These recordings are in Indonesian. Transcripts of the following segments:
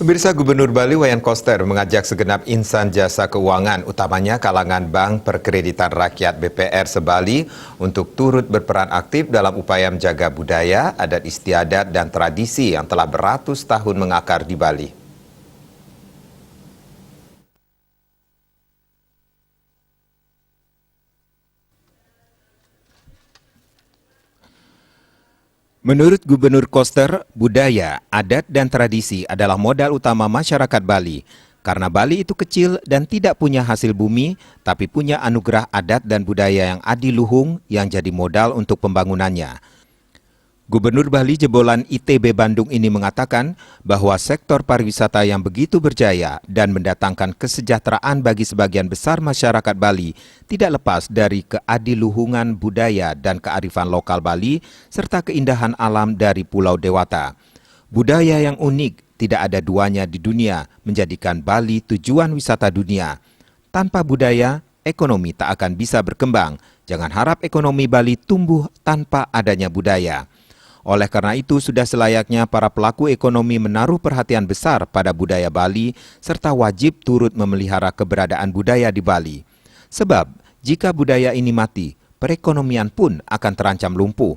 Pemirsa, Gubernur Bali Wayan Koster mengajak segenap insan jasa keuangan, utamanya kalangan Bank Perkreditan Rakyat BPR se-Bali untuk turut berperan aktif dalam upaya menjaga budaya, adat istiadat, dan tradisi yang telah beratus tahun mengakar di Bali. Menurut Gubernur Koster, budaya, adat, dan tradisi adalah modal utama masyarakat Bali. Karena Bali itu kecil dan tidak punya hasil bumi, tapi punya anugerah adat dan budaya yang adiluhung yang jadi modal untuk pembangunannya. Gubernur Bali jebolan ITB Bandung ini mengatakan bahwa sektor pariwisata yang begitu berjaya dan mendatangkan kesejahteraan bagi sebagian besar masyarakat Bali tidak lepas dari keadiluhungan budaya dan kearifan lokal Bali serta keindahan alam dari Pulau Dewata. Budaya yang unik tidak ada duanya di dunia menjadikan Bali tujuan wisata dunia. Tanpa budaya, ekonomi tak akan bisa berkembang. Jangan harap ekonomi Bali tumbuh tanpa adanya budaya. Oleh karena itu, sudah selayaknya para pelaku ekonomi menaruh perhatian besar pada budaya Bali serta wajib turut memelihara keberadaan budaya di Bali. Sebab, jika budaya ini mati, perekonomian pun akan terancam lumpuh.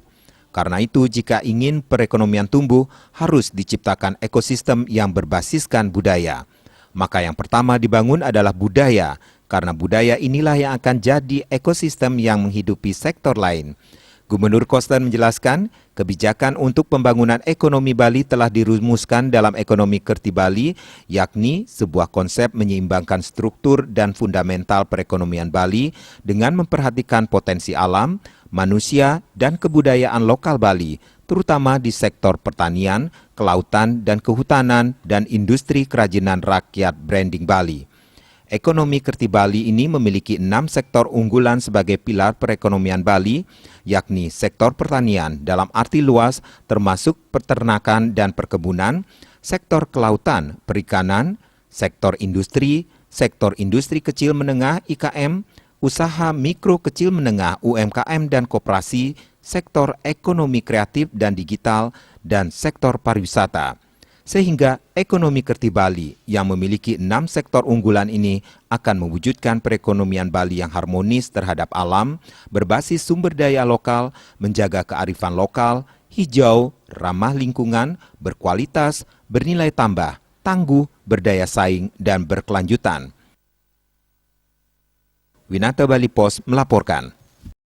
Karena itu, jika ingin perekonomian tumbuh, harus diciptakan ekosistem yang berbasiskan budaya. Maka yang pertama dibangun adalah budaya, karena budaya inilah yang akan jadi ekosistem yang menghidupi sektor lain. Gubernur Koster menjelaskan, kebijakan untuk pembangunan ekonomi Bali telah dirumuskan dalam ekonomi Kerti Bali, yakni sebuah konsep menyeimbangkan struktur dan fundamental perekonomian Bali dengan memperhatikan potensi alam, manusia, dan kebudayaan lokal Bali, terutama di sektor pertanian, kelautan, dan kehutanan, dan industri kerajinan rakyat branding Bali. Ekonomi Kerti Bali ini memiliki 6 sektor unggulan sebagai pilar perekonomian Bali, yakni sektor pertanian dalam arti luas termasuk peternakan dan perkebunan, sektor kelautan, perikanan, sektor industri kecil menengah IKM, usaha mikro kecil menengah UMKM dan koperasi, sektor ekonomi kreatif dan digital, dan sektor pariwisata. Sehingga ekonomi Kerti Bali yang memiliki 6 sektor unggulan ini akan mewujudkan perekonomian Bali yang harmonis terhadap alam, berbasis sumber daya lokal, menjaga kearifan lokal, hijau, ramah lingkungan, berkualitas, bernilai tambah, tangguh, berdaya saing, dan berkelanjutan. Winata Bali Pos melaporkan.